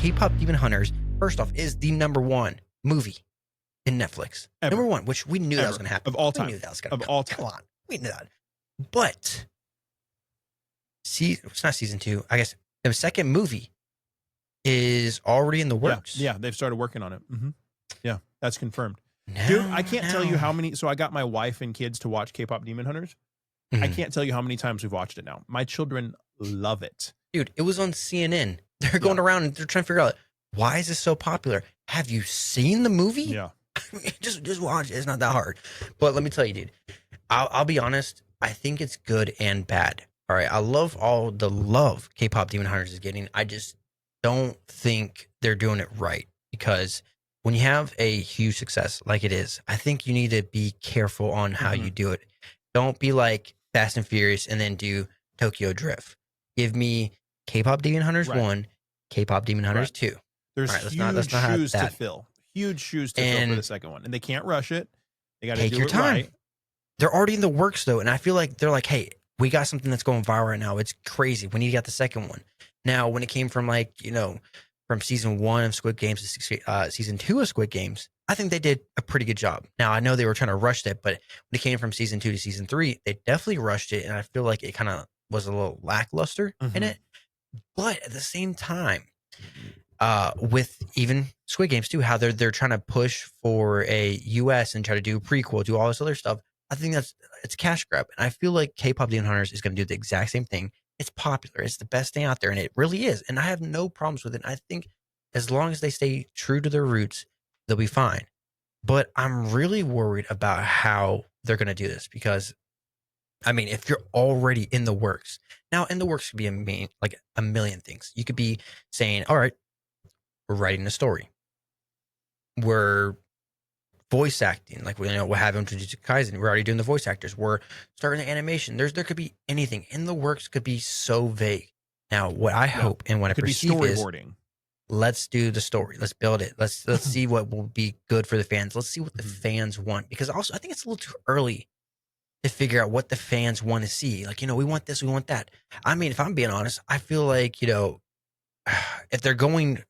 K-pop Demon Hunters, first off, is the #1 movie in Netflix. Ever. #1, which we knew that was going to happen. Of all time. We knew that was going to Of all time. Come on. We knew that. But it's not season 2. I guess the second movie is already in the works. Yeah, they've started working on it. Yeah, that's confirmed. Dude, I can't tell you how many. So I got my wife and kids to watch K-pop Demon Hunters. I can't tell you how many times we've watched it now. My children love it. Dude, it was on CNN. They're going around and they're trying to figure out, why is this so popular? Have you seen the movie? Yeah. just watch it. It's not that hard. But let me tell you, dude, I'll be honest. I think it's good and bad. All right. I love all the love K-pop Demon Hunters is getting. I just don't think they're doing it right, because when you have a huge success like it is, I think you need to be careful on how you do it. Don't be like Fast and Furious and then do Tokyo Drift. Give me K-pop Demon Hunters 1, K-pop Demon Hunters 2. There's right, huge shoes to fill. Huge shoes to fill for the second one. And they can't rush it. They got to take do your it time. right. They're already in the works, though. And I feel like they're like, hey, we got something that's going viral right now. It's crazy. We need to get the second one. Now, when it came from from season 1 of Squid Games to season 2 of Squid Games, I think they did a pretty good job. Now, I know they were trying to rush that, but when it came from season 2 to season 3, they definitely rushed it. And I feel like it kind of was a little lackluster in it. But at the same time, with even Squid Games too, how they're trying to push for a US and try to do a prequel, do all this other stuff. I think it's a cash grab. And I feel like K-pop Demon Hunters is going to do the exact same thing. It's popular. It's the best thing out there. And it really is. And I have no problems with it. I think as long as they stay true to their roots, they'll be fine. But I'm really worried about how they're going to do this, because I mean, if you're already in the works, now in the works could be a million things. You could be saying, all right, we're writing a story. We're voice acting, like what happened to Jujutsu Kaisen. We're already doing the voice actors. We're starting the animation. There could be anything in the works. Could be so vague. Now, what I hope and what I perceive is, let's do the story. Let's build it. Let's see what will be good for the fans. Let's see what the fans want. Because also, I think it's a little too early to figure out what the fans want to see. Like, we want this, we want that. I mean, if I'm being honest, I feel like, if they're going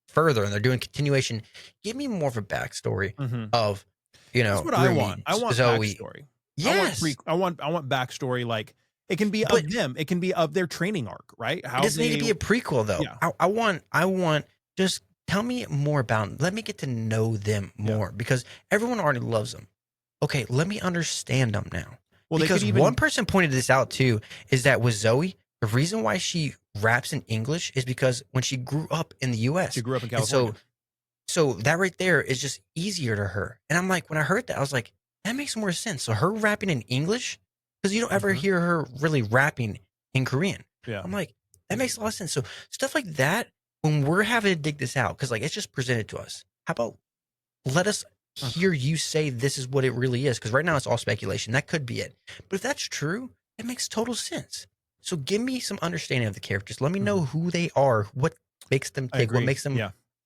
further and they're doing continuation, give me more of a backstory of, That's what I want. I want Zoe. Backstory. Yes. I want backstory. Like, it can be of them. It can be of their training arc, right? It doesn't need to be a prequel, though. Yeah. I want just tell me more about them. Let me get to know them more, because everyone already loves them. Okay, let me understand them now. Well, because one person pointed this out too, is that with Zoe, the reason why she raps in English is because when she grew up in the US. She grew up in California. So that right there is just easier to her. And I'm like, when I heard that, I was like, that makes more sense. So her rapping in English, because you don't ever hear her really rapping in Korean. Yeah. I'm like, that makes a lot of sense. So stuff like that, when we're having to dig this out, because like it's just presented to us. How about let us hear you say this is what it really is, because right now it's all speculation. That could be it, but if that's true, it makes total sense. So give me some understanding of the characters. Let me know who they are, what makes them tick, what makes them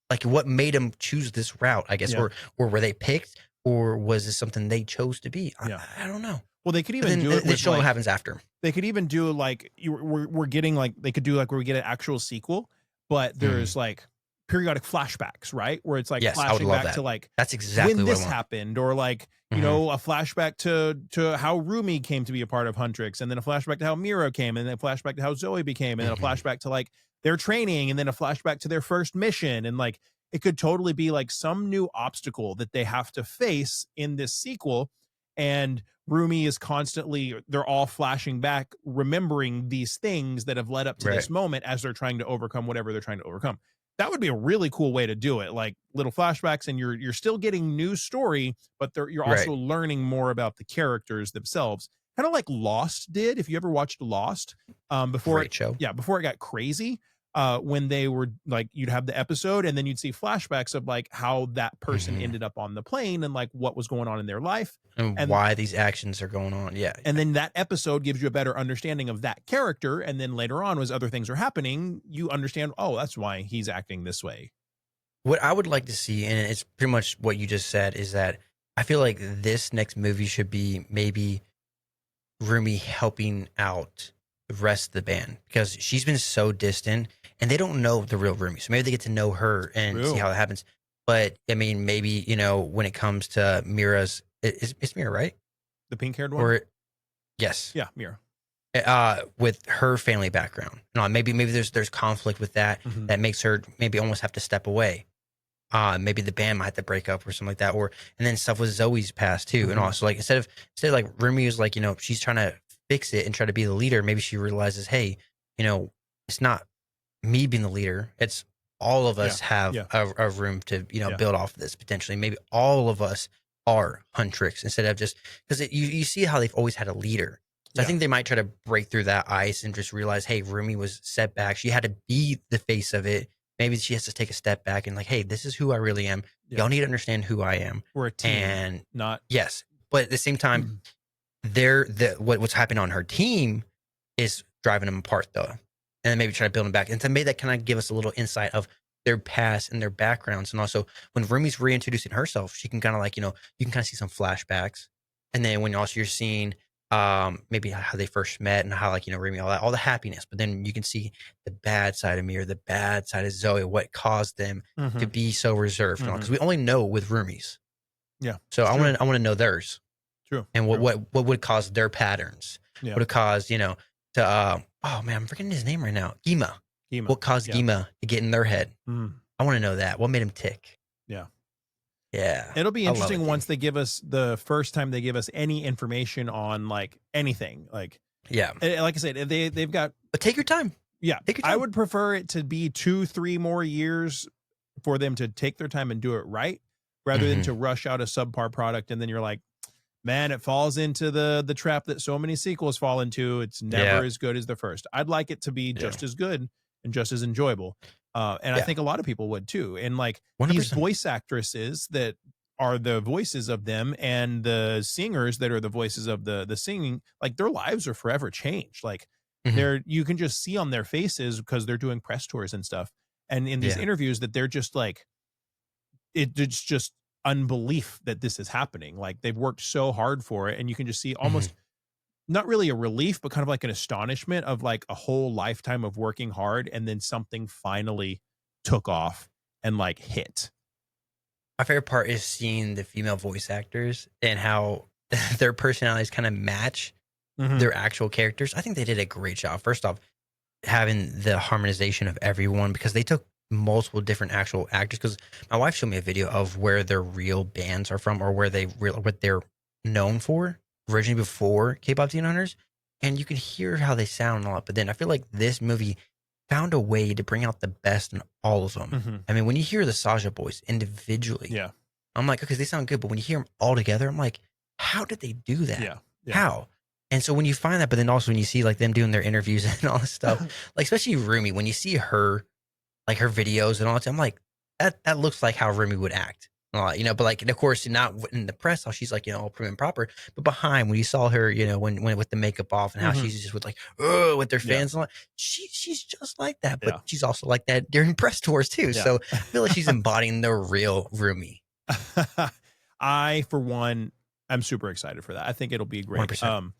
like, what made them choose this route, I guess, or were they picked, or was this something they chose to be? I don't know. Well, they could even do it. The show happens after. They could even do like we're getting like they could do like where we get an actual sequel, but there's like periodic flashbacks, right? Where it's like flashing back to like that's exactly when what this happened, or like a flashback to how Rumi came to be a part of Huntrix, and then a flashback to how Miro came, and then a flashback to how Zoe became, and then a flashback to like their training, and then a flashback to their first mission, and like it could totally be like some new obstacle that they have to face in this sequel. And Rumi is they're all flashing back, remembering these things that have led up to this moment as they're trying to overcome whatever they're trying to overcome. That would be a really cool way to do it, like little flashbacks, and you're still getting new story, but you're also learning more about the characters themselves. Kind of like Lost did. If you ever watched Lost, before it got crazy, when they were like, you'd have the episode and then you'd see flashbacks of like how that person ended up on the plane and like what was going on in their life and why these actions are going on. Yeah. And then that episode gives you a better understanding of that character. And then later on, as other things are happening, you understand, oh, that's why he's acting this way. What I would like to see, and it's pretty much what you just said, is that I feel like this next movie should be maybe Rumi helping out the rest of the band because she's been so distant and they don't know the real Rumi. So maybe they get to know her and see how that happens. But I mean, maybe, you know, when it comes to Mira's, it's Mira, right? The pink haired one? Or yes. Yeah, Mira. With her family background. No, maybe there's conflict with that that makes her maybe almost have to step away. Maybe the band might have to break up or something like that. Or and then stuff with Zoe's past too. And also like instead of like Rumi was like, you know, she's trying to fix it and try to be the leader, maybe she realizes, hey, you know, it's not me being the leader, it's all of us have a room to, you know, build off of this potentially. Maybe all of us are Huntrix instead of just because you see how they've always had a leader. So I think they might try to break through that ice and just realize, hey, Rumi was set back. She had to be the face of it. Maybe she has to take a step back and like, hey, this is who I really am. Y'all need to understand who I am. We're a team, and not yes, but at the same time, what's happening on her team is driving them apart though, and then maybe try to build them back. And to me, that kind of give us a little insight of their past and their backgrounds, and also when Rumi's reintroducing herself, she can kind of like, you know, you can kind of see some flashbacks, and then when also you're seeing maybe how they first met and how like, you know, Rumi, all the happiness, but then you can see the bad side of Mira, the bad side of Zoe, what caused them to be so reserved, because we only know with Rumi's. Yeah. So I want to know theirs. True. And what would cause their patterns? Yeah. What would cause, you know, to oh man, I'm forgetting his name right now. Gima. What caused Gima to get in their head? I want to know that. What made him tick? Yeah. Yeah. It'll be interesting once they give us the first time they give us any information on like anything. Like, yeah. Like I said, they've got, but take your time. Yeah. Take your time. I would prefer it to be 2-3 more years for them to take their time and do it right, rather than to rush out a subpar product. And then you're like, man, it falls into the trap that so many sequels fall into. It's never as good as the first. I'd like it to be just as good and just as enjoyable. And I think a lot of people would too. And like 100%. These voice actresses that are the voices of them and the singers that are the voices of the singing, like their lives are forever changed. Like you can just see on their faces because they're doing press tours and stuff. And in these interviews that they're just like, it's just unbelief that this is happening. Like they've worked so hard for it. And you can just see almost not really a relief, but kind of like an astonishment of like a whole lifetime of working hard. And then something finally took off and like hit. My favorite part is seeing the female voice actors and how their personalities kind of match their actual characters. I think they did a great job. First off, having the harmonization of everyone, because they took multiple different actual actors. Because my wife showed me a video of where their real bands are from, or what they're known for originally before K-pop Teen Hunters, and you can hear how they sound a lot. But then I feel like this movie found a way to bring out the best in all of them. I mean, when you hear the Saja boys individually, I'm like, okay, they sound good, but when you hear them all together, I'm like, how did they do that? How? And so when you find that, but then also when you see like them doing their interviews and all this stuff, like especially Rumi, when you see her, like her videos and all that, I'm like, that looks like how Rumi would act. You know, but like, of course, not in the press, how she's like, you know, all prim and proper, but behind, when you saw her, you know, when with the makeup off and how she's just with like, with their fans, and all, she's just like that, but she's also like that during press tours too. So I feel like she's embodying the real Rumi. I, for one, I'm super excited for that. I think it'll be great. 100%.